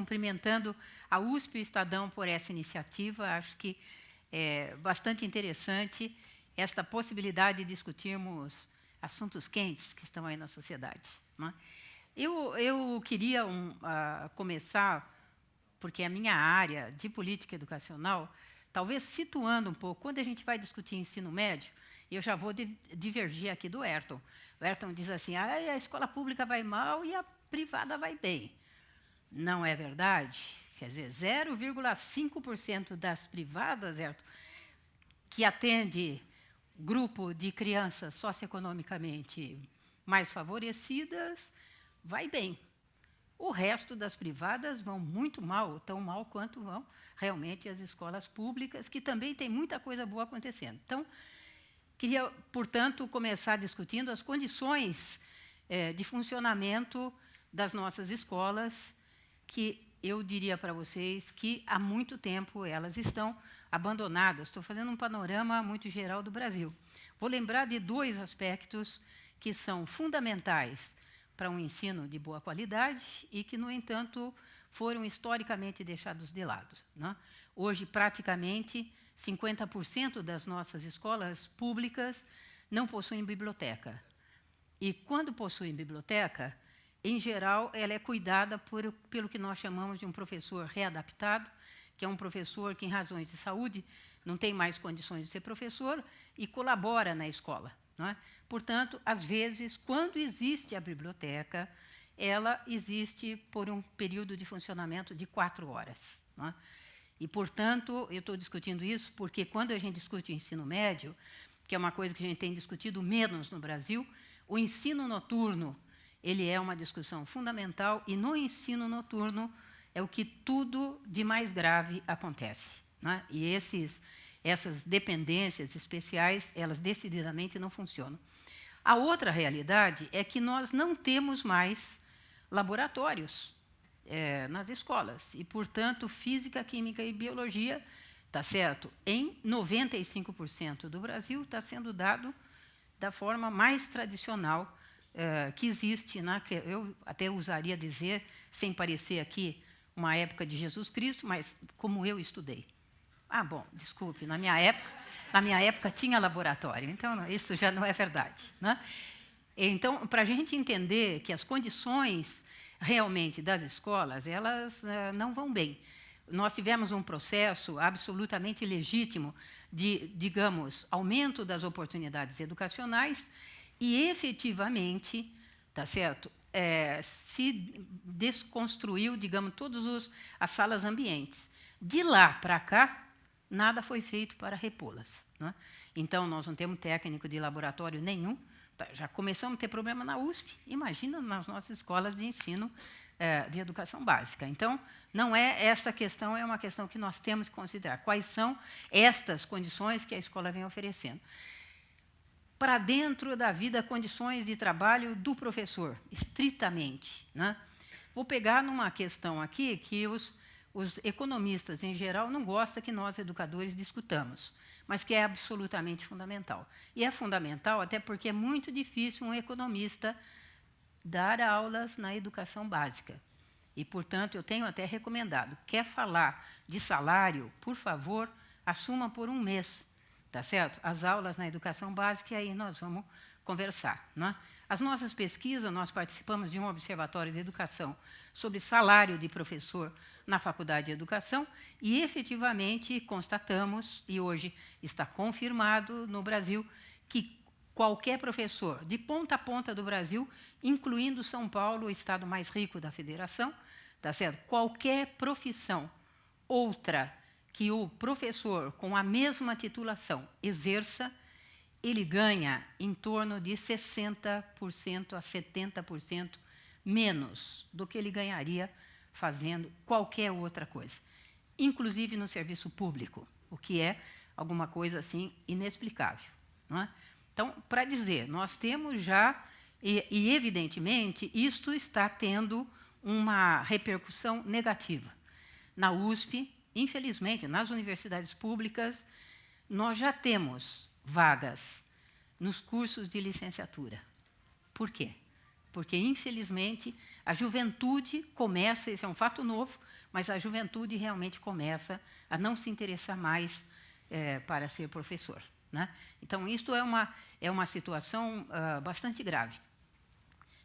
cumprimentando a USP e o Estadão por essa iniciativa. Acho que é bastante interessante esta possibilidade de discutirmos assuntos quentes que estão aí na sociedade, né? Eu queria começar, porque a minha área de política educacional, talvez situando um pouco, quando a gente vai discutir ensino médio, eu já vou divergir aqui do Ayrton. O Ayrton diz assim, a escola pública vai mal e a privada vai bem. Não é verdade? Quer dizer, 0,5% das privadas, Ayrton, que atende grupo de crianças socioeconomicamente mais favorecidas, vai bem. O resto das privadas vão muito mal, tão mal quanto vão realmente as escolas públicas, que também tem muita coisa boa acontecendo. Então, queria, portanto, começar discutindo as condições de funcionamento das nossas escolas, que eu diria para vocês que há muito tempo elas estão abandonadas. Estou fazendo um panorama muito geral do Brasil. Vou lembrar de dois aspectos que são fundamentais para um ensino de boa qualidade e que, no entanto, foram historicamente deixados de lado, né? Hoje, praticamente, 50% das nossas escolas públicas não possuem biblioteca. E, quando possuem biblioteca, em geral, ela é cuidada pelo que nós chamamos de um professor readaptado, que é um professor que, em razões de saúde, não tem mais condições de ser professor e colabora na escola, não é? Portanto, às vezes, quando existe a biblioteca, ela existe por um período de funcionamento de 4 horas. Não é? E, portanto, eu estou discutindo isso porque, quando a gente discute o ensino médio, que é uma coisa que a gente tem discutido menos no Brasil, o ensino noturno ele é uma discussão fundamental, e no ensino noturno é o que tudo de mais grave acontece, né? E essas dependências especiais, elas decididamente não funcionam. A outra realidade é que nós não temos mais laboratórios nas escolas, e, portanto, física, química e biologia, tá certo? Em 95% do Brasil está sendo dado da forma mais tradicional que existe, né? Que eu até usaria dizer, sem parecer aqui uma época de Jesus Cristo, mas como eu estudei. Ah, bom, desculpe, na minha época tinha laboratório, então isso já não é verdade, né? Então, para a gente entender que as condições realmente das escolas, elas não vão bem. Nós tivemos um processo absolutamente legítimo de, digamos, aumento das oportunidades educacionais e, efetivamente, tá certo? Se desconstruiu, digamos, todas as salas ambientes. De lá para cá, nada foi feito para repô-las, né? Então, nós não temos técnico de laboratório nenhum. Já começamos a ter problema na USP, imagina nas nossas escolas de ensino de educação básica. Então, não é essa questão, é uma questão que nós temos que considerar. Quais são estas condições que a escola vem oferecendo? Para dentro da vida, condições de trabalho do professor, estritamente, né? Vou pegar numa questão aqui que os economistas, em geral, não gostam que nós, educadores, discutamos, mas que é absolutamente fundamental. E é fundamental até porque é muito difícil um economista dar aulas na educação básica. E, portanto, eu tenho até recomendado, quer falar de salário, por favor, assuma por um mês, tá certo? As aulas na educação básica, e aí nós vamos conversar, né? As nossas pesquisas, nós participamos de um observatório de educação sobre salário de professor na Faculdade de Educação e, efetivamente, constatamos, e hoje está confirmado no Brasil, que qualquer professor, de ponta a ponta do Brasil, incluindo São Paulo, o estado mais rico da federação, tá certo? Qualquer profissão outra que o professor, com a mesma titulação, exerça, ele ganha em torno de 60% a 70% menos do que ele ganharia fazendo qualquer outra coisa, inclusive no serviço público, o que é alguma coisa assim inexplicável, não é? Então, para dizer, nós temos já, e evidentemente, isto está tendo uma repercussão negativa. Na USP, infelizmente, nas universidades públicas, nós já temos vagas nos cursos de licenciatura. Por quê? porque, infelizmente, a juventude começa, esse é um fato novo, mas a juventude realmente começa a não se interessar mais para ser professor, né? Então, isto é uma situação bastante grave.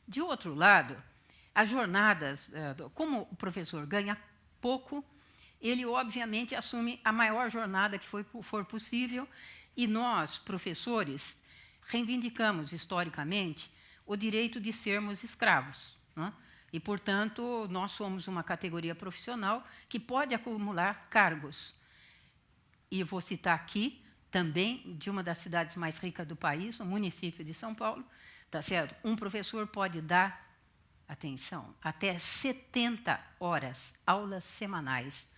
De outro lado, as jornadas, como o professor ganha pouco, ele, obviamente, assume a maior jornada que for possível, e nós, professores, reivindicamos, historicamente, o direito de sermos escravos, né? E, portanto, nós somos uma categoria profissional que pode acumular cargos. E vou citar aqui, também, de uma das cidades mais ricas do país, o município de São Paulo, tá certo? Um professor pode dar, atenção, até 70 horas, aulas semanais,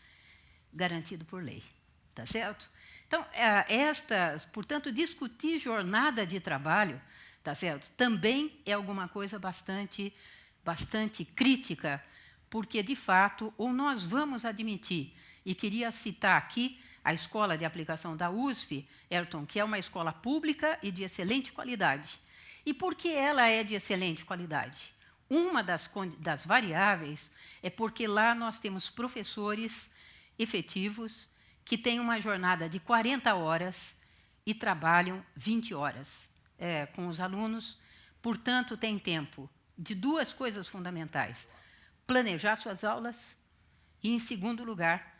garantido por lei, tá certo? Então, portanto, discutir jornada de trabalho, tá certo? Também é alguma coisa bastante crítica, porque, de fato, ou nós vamos admitir, e queria citar aqui a Escola de Aplicação da USP, Ayrton, que é uma escola pública e de excelente qualidade. E por que ela é de excelente qualidade? Uma das variáveis é porque lá nós temos professores efetivos que têm uma jornada de 40 horas e trabalham 20 horas com os alunos. Portanto, tem tempo de duas coisas fundamentais: planejar suas aulas e, em segundo lugar,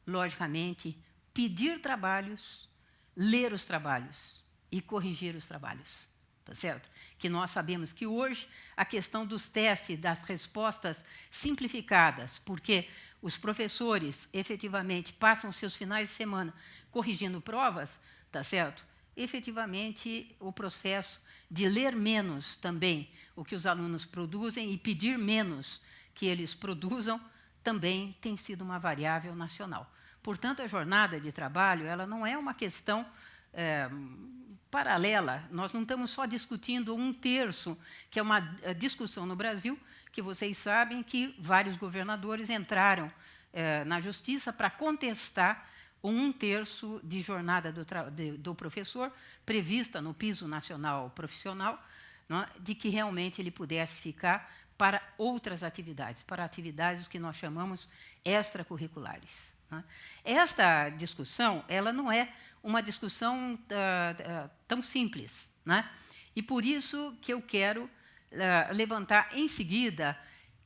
logicamente, pedir trabalhos, ler os trabalhos e corrigir os trabalhos. Tá certo? Que nós sabemos que hoje a questão dos testes, das respostas simplificadas, porque os professores efetivamente passam seus finais de semana corrigindo provas, tá certo? Efetivamente, o processo de ler menos também o que os alunos produzem e pedir menos que eles produzam também tem sido uma variável nacional. Portanto, a jornada de trabalho ela não é uma questão paralela. Nós não estamos só discutindo 1/3, que é uma discussão no Brasil, que vocês sabem que vários governadores entraram na justiça para contestar o 1/3 de jornada do professor, prevista no piso nacional profissional, não, de que realmente ele pudesse ficar para outras atividades, para atividades que nós chamamos extracurriculares. Esta discussão ela não é uma discussão tão simples, né? E por isso que eu quero levantar em seguida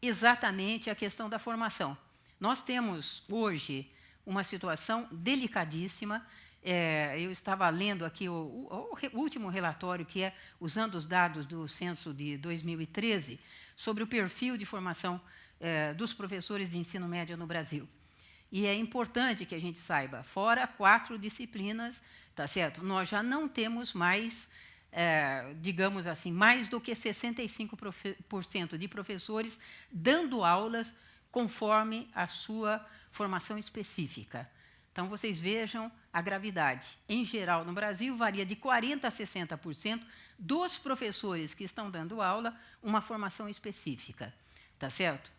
exatamente a questão da formação. Nós temos hoje uma situação delicadíssima. Eu estava lendo aqui o último relatório, que é usando os dados do censo de 2013, sobre o perfil de formação dos professores de ensino médio no Brasil. E é importante que a gente saiba, fora 4 disciplinas, tá certo? Nós já não temos mais, digamos assim, mais do que 65% de professores dando aulas conforme a sua formação específica. Então, vocês vejam a gravidade. Em geral, no Brasil, varia de 40% a 60% dos professores que estão dando aula uma formação específica, tá certo?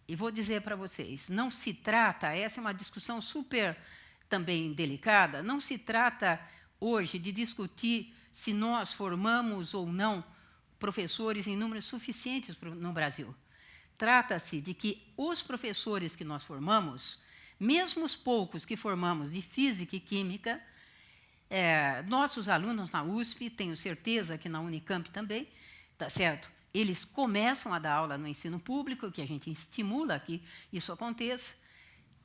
E vou dizer para vocês, não se trata, essa é uma discussão super também delicada, não se trata hoje de discutir se nós formamos ou não professores em números suficientes no Brasil. Trata-se de que os professores que nós formamos, mesmo os poucos que formamos de física e química, nossos alunos na USP, tenho certeza que na Unicamp também, tá certo? Eles começam a dar aula no ensino público, que a gente estimula que isso aconteça.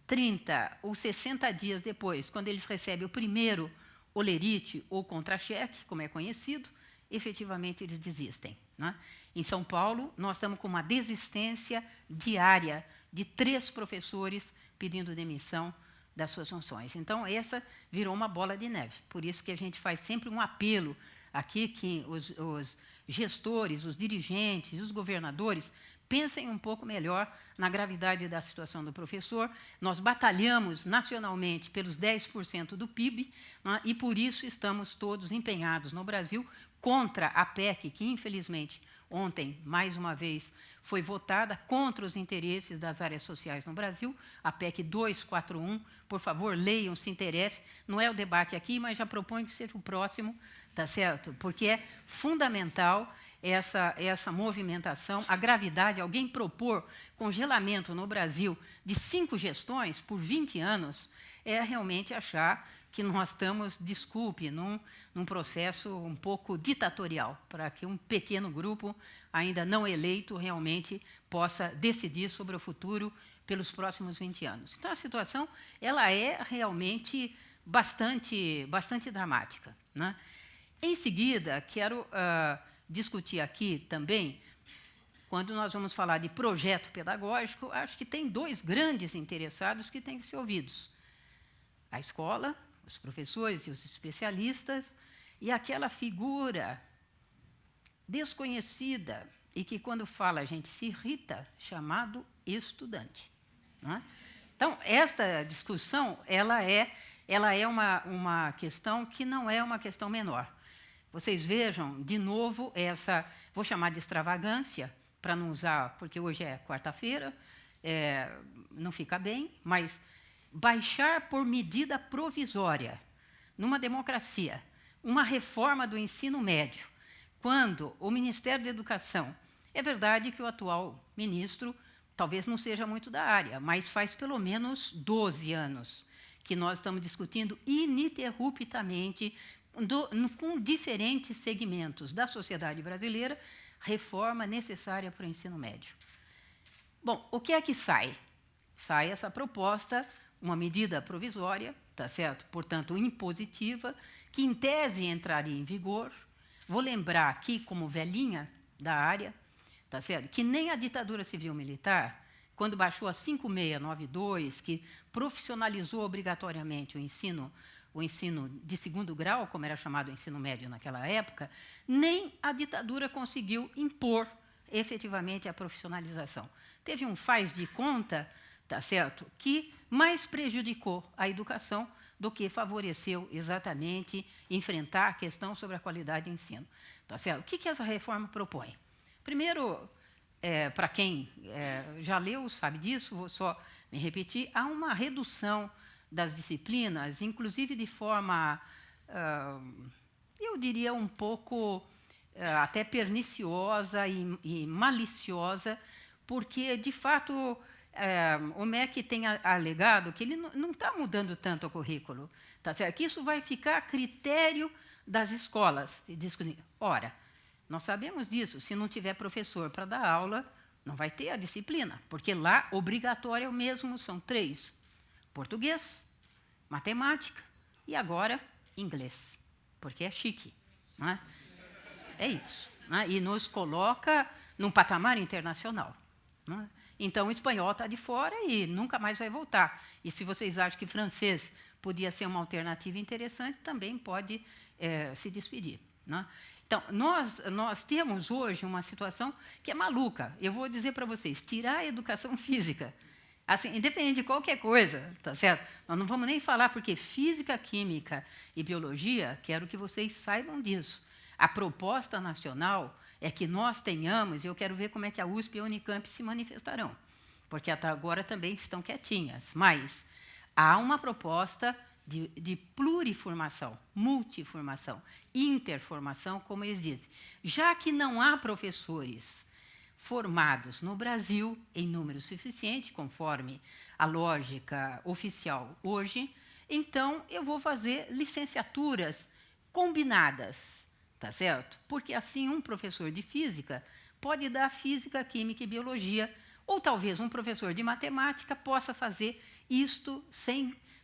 30 ou 60 dias depois, quando eles recebem o primeiro olerite ou contra-cheque, como é conhecido, efetivamente eles desistem, né? Em São Paulo, nós estamos com uma desistência diária de 3 professores pedindo demissão das suas funções. Então, essa virou uma bola de neve. Por isso que a gente faz sempre um apelo aqui que os gestores, os dirigentes, os governadores pensem um pouco melhor na gravidade da situação do professor. Nós batalhamos nacionalmente pelos 10% do PIB, né, e por isso estamos todos empenhados no Brasil contra a PEC, que infelizmente ontem, mais uma vez, foi votada contra os interesses das áreas sociais no Brasil, a PEC 241. Por favor, leiam, se interessem. Não é o debate aqui, mas já proponho que seja o próximo, tá certo? Porque é fundamental essa movimentação, a gravidade, alguém propor congelamento no Brasil de 5 gestões por 20 anos, é realmente achar que nós estamos, desculpe, num processo um pouco ditatorial, para que um pequeno grupo, ainda não eleito, realmente possa decidir sobre o futuro pelos próximos 20 anos. Então, a situação ela é realmente bastante dramática, né? Em seguida, quero discutir aqui também, quando nós vamos falar de projeto pedagógico, acho que tem 2 grandes interessados que têm que ser ouvidos. A escola, os professores e os especialistas, e aquela figura desconhecida e que, quando fala, a gente se irrita, chamado estudante, não é? Então, esta discussão ela é uma questão que não é uma questão menor. Vocês vejam, de novo, vou chamar de extravagância, para não usar, porque hoje é quarta-feira, não fica bem, mas baixar por medida provisória, numa democracia, uma reforma do ensino médio, quando o Ministério da Educação, é verdade que o atual ministro talvez não seja muito da área, mas faz pelo menos 12 anos que nós estamos discutindo ininterruptamente, com diferentes segmentos da sociedade brasileira, reforma necessária para o ensino médio. Bom, o que é que sai? Sai essa proposta, uma medida provisória, tá certo? Portanto, impositiva, que em tese entraria em vigor. Vou lembrar aqui, como velhinha da área, tá certo? Que nem a ditadura civil-militar, quando baixou a 5692, que profissionalizou obrigatoriamente o ensino de segundo grau, como era chamado o ensino médio naquela época, nem a ditadura conseguiu impor efetivamente a profissionalização. Teve um faz de conta, tá certo, que mais prejudicou a educação do que favoreceu exatamente enfrentar a questão sobre a qualidade de ensino. Tá certo? O que essa reforma propõe? Primeiro, para quem já leu, sabe disso, vou só me repetir, há uma redução das disciplinas, inclusive de forma, eu diria, um pouco até perniciosa e maliciosa, porque, de fato, o MEC tem alegado que ele não está mudando tanto o currículo, tá certo? Que isso vai ficar a critério das escolas. Ora, nós sabemos disso, se não tiver professor para dar aula, não vai ter a disciplina, porque lá, obrigatório mesmo, são 3. Português, matemática e agora inglês, porque é chique, não é? É isso, não é? E nos coloca num patamar internacional, não é? Então, o espanhol está de fora e nunca mais vai voltar. E se vocês acham que francês podia ser uma alternativa interessante, também pode se despedir, não é? Então, nós temos hoje uma situação que é maluca. Eu vou dizer para vocês, tirar a educação física, assim, independente de qualquer coisa, tá certo? Nós não vamos nem falar, porque física, química e biologia, quero que vocês saibam disso. A proposta nacional é que nós tenhamos, e eu quero ver como é que a USP e a Unicamp se manifestarão, porque até agora também estão quietinhas, mas há uma proposta de pluriformação, multiformação, interformação, como eles dizem. Já que não há professores formados no Brasil em número suficiente, conforme a lógica oficial hoje, então eu vou fazer licenciaturas combinadas, tá certo? Porque assim um professor de física pode dar física, química e biologia, ou talvez um professor de matemática possa fazer isto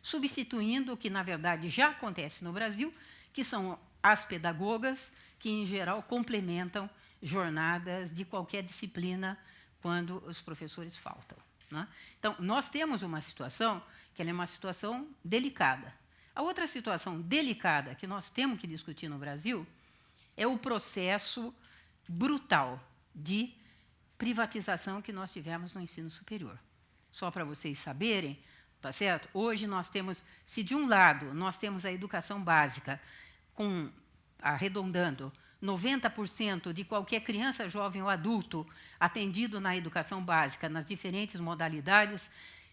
substituindo o que, na verdade, já acontece no Brasil, que são as pedagogas, que, em geral, complementam jornadas de qualquer disciplina quando os professores faltam, né? Então, nós temos uma situação que ela é uma situação delicada. A outra situação delicada que nós temos que discutir no Brasil é o processo brutal de privatização que nós tivemos no ensino superior. Só para vocês saberem, tá certo? Hoje nós temos, se de um lado nós temos a educação básica arredondando 90% de qualquer criança, jovem ou adulto atendido na educação básica, nas diferentes modalidades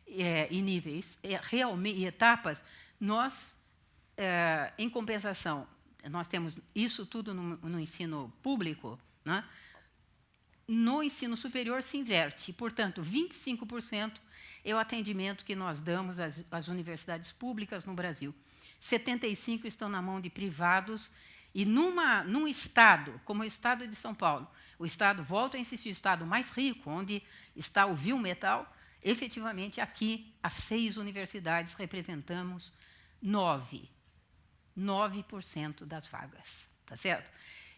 e níveis e etapas, nós, em compensação, nós temos isso tudo no ensino público, né? No ensino superior se inverte. Portanto, 25% é o atendimento que nós damos às universidades públicas no Brasil. 75% estão na mão de privados. E num estado, como o estado de São Paulo, o estado, volto a insistir, o estado mais rico, onde está o Vilmetal, efetivamente aqui, as 6 universidades, representamos 9% das vagas. Tá certo?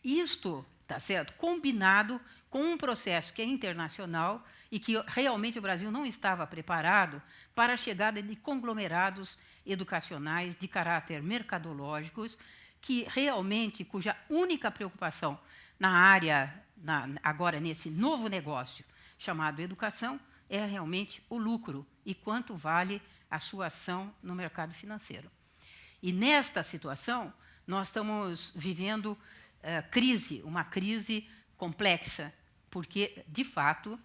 Isto, tá certo, combinado com um processo que é internacional e que realmente o Brasil não estava preparado para a chegada de conglomerados educacionais de caráter mercadológicos, que realmente, cuja única preocupação na área, agora nesse novo negócio chamado educação, é realmente o lucro e quanto vale a sua ação no mercado financeiro. E nesta situação, nós estamos vivendo uma crise complexa, porque, de fato,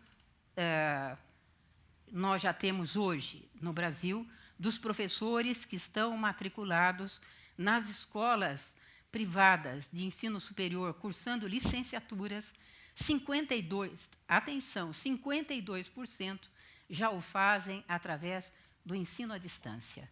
nós já temos hoje, no Brasil, dos professores que estão matriculados nas escolas privadas de ensino superior, cursando licenciaturas, 52% já o fazem através do ensino à distância.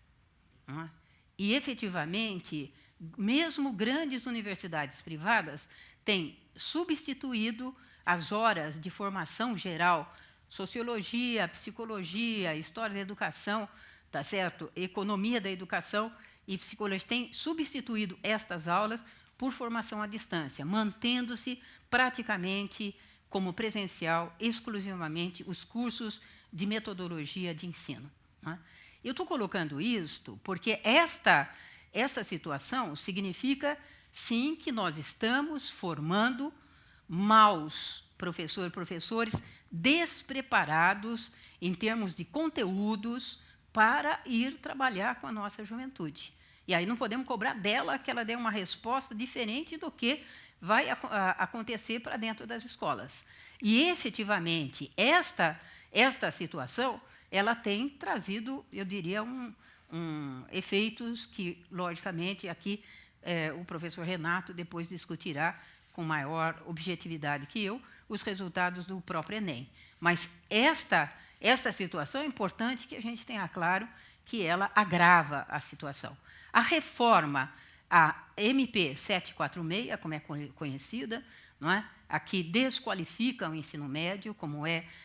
E, efetivamente, mesmo grandes universidades privadas têm substituído as horas de formação geral, sociologia, psicologia, história da educação, tá certo? Economia da educação e psicologia, têm substituído estas aulas por formação à distância, mantendo-se praticamente como presencial exclusivamente os cursos de metodologia de ensino. Eu estou colocando isto porque esta situação significa, sim, que nós estamos formando maus professores despreparados em termos de conteúdos para ir trabalhar com a nossa juventude. E aí não podemos cobrar dela que ela dê uma resposta diferente do que vai acontecer para dentro das escolas. E, efetivamente, esta situação ela tem trazido, eu diria, efeitos que, logicamente, aqui o professor Renato depois discutirá com maior objetividade que eu os resultados do próprio Enem. Mas esta situação é importante que a gente tenha claro que ela agrava a situação. A reforma, a MP 746, como é conhecida, não é? A que desqualifica o ensino médio, como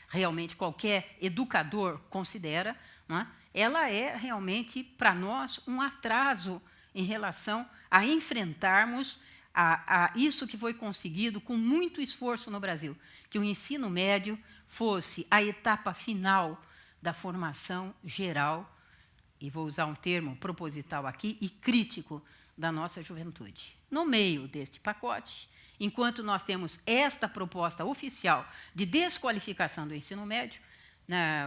realmente qualquer educador considera, não é? Ela é realmente, para nós, um atraso em relação a enfrentarmos a isso que foi conseguido com muito esforço no Brasil, que o ensino médio fosse a etapa final da formação geral, e vou usar um termo proposital aqui, e crítico da nossa juventude. No meio deste pacote, enquanto nós temos esta proposta oficial de desqualificação do ensino médio,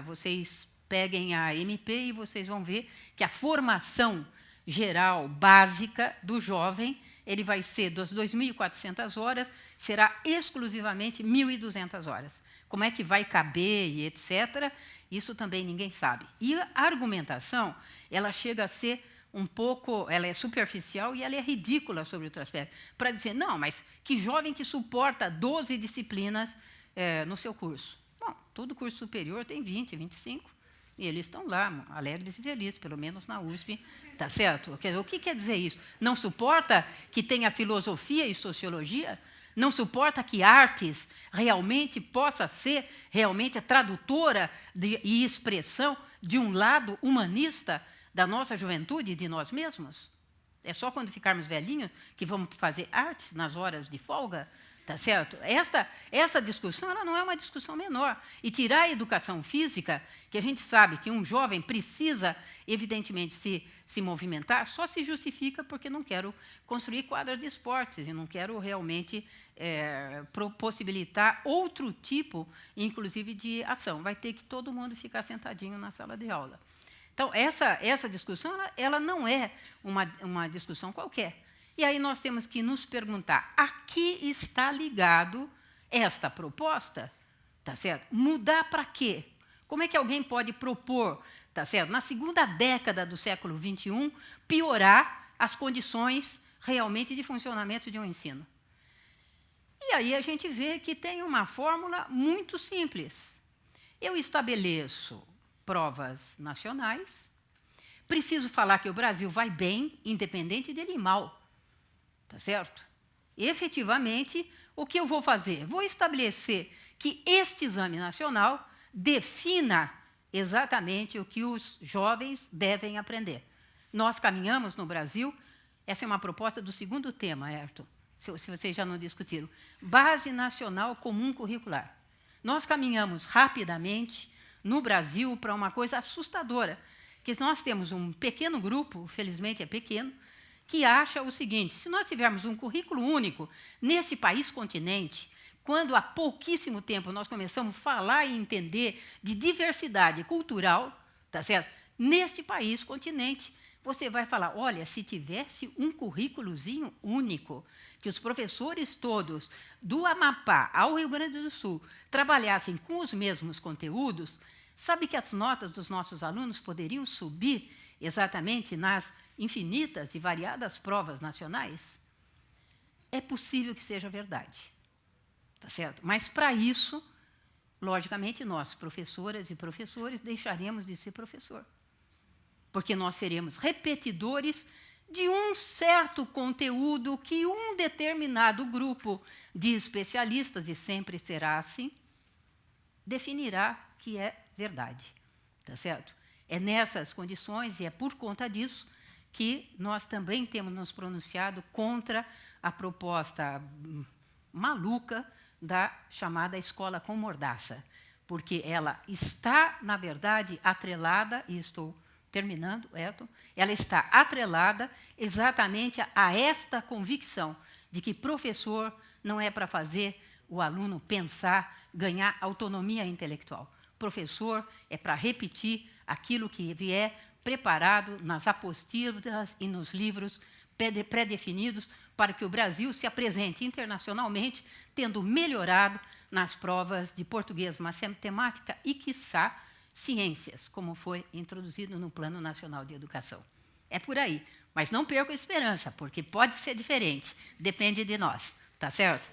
vocês peguem a MP e vocês vão ver que a formação geral básica do jovem, ele vai ser das 2.400 horas, será exclusivamente 1.200 horas. Como é que vai caber e etc., isso também ninguém sabe. E a argumentação, ela chega a ser um pouco, ela é superficial e ela é ridícula sobre outro aspecto, para dizer, não, mas que jovem que suporta 12 disciplinas no seu curso? Bom, todo curso superior tem 20, 25, e eles estão lá, alegres e felizes, pelo menos na USP, tá certo? O que quer dizer isso? Não suporta que tenha filosofia e sociologia? Não suporta que artes realmente possa ser realmente a tradutora e expressão de um lado humanista da nossa juventude e de nós mesmos? É só quando ficarmos velhinhos que vamos fazer artes nas horas de folga? Tá certo? Essa discussão ela não é uma discussão menor. E tirar a educação física, que a gente sabe que um jovem precisa, evidentemente, se movimentar, só se justifica porque não quero construir quadras de esportes e não quero realmente possibilitar outro tipo, inclusive, de ação. Vai ter que todo mundo ficar sentadinho na sala de aula. Então, essa discussão ela não é uma discussão qualquer. E aí nós temos que nos perguntar, a que está ligado esta proposta? Tá certo? Mudar para quê? Como é que alguém pode propor, tá certo, na segunda década do século XXI, piorar as condições realmente de funcionamento de um ensino? E aí a gente vê que tem uma fórmula muito simples. Eu estabeleço provas nacionais, preciso falar que o Brasil vai bem, independente dele ir mal, tá certo? Efetivamente, o que eu vou fazer? Vou estabelecer que este exame nacional defina exatamente o que os jovens devem aprender. Nós caminhamos no Brasil, essa é uma proposta do segundo tema, Ayrton, se vocês já não discutiram, Base Nacional Comum Curricular. Nós caminhamos rapidamente no Brasil para uma coisa assustadora, que nós temos um pequeno grupo, felizmente é pequeno, que acha o seguinte: se nós tivermos um currículo único nesse país continente, quando há pouquíssimo tempo nós começamos a falar e entender de diversidade cultural, tá certo? Neste país continente, você vai falar, olha, se tivesse um currículozinho único, que os professores todos, do Amapá ao Rio Grande do Sul, trabalhassem com os mesmos conteúdos, sabe que as notas dos nossos alunos poderiam subir exatamente nas infinitas e variadas provas nacionais? É possível que seja verdade, tá certo? Mas, para isso, logicamente, nós, professoras e professores, deixaremos de ser professor, porque nós seremos repetidores de um certo conteúdo que um determinado grupo de especialistas, e sempre será assim, definirá que é verdade, tá certo? É nessas condições e é por conta disso que nós também temos nos pronunciado contra a proposta maluca da chamada escola com mordaça, porque ela está, na verdade, atrelada, e estou terminando, Ayrton, ela está atrelada exatamente a esta convicção de que professor não é para fazer o aluno pensar, ganhar autonomia intelectual. Professor é para repetir aquilo que vier preparado nas apostilas e nos livros pré-definidos para que o Brasil se apresente internacionalmente, tendo melhorado nas provas de português, matemática e, quiçá, ciências, como foi introduzido no Plano Nacional de Educação. É por aí. Mas não percam a esperança, porque pode ser diferente. Depende de nós. Tá certo?